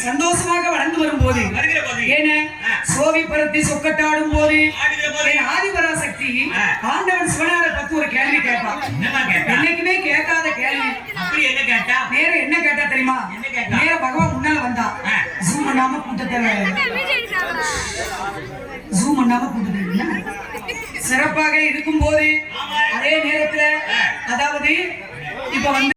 சந்தோஷமாக வளர்ந்து வரும்போது ஏன சோவி பரத்தி சொக்கட்டாடும் போது ஆதிபராசக்தி ஆண்டவன் சிவனார பத்தி ஒரு கேள்வி கேட்டான். என்னைக்குமே கேட்காத கேள்வி. அப்படி என்ன கேட்டா? நேர என்ன கேட்டா தெரியுமா? நேர பகவான் முன்னால வந்தா ஜூம் பண்ணாம கூட்டத்தை சிறப்பாக இருக்கும் போது அதே நேரத்துல அதாவது இப்ப வந்து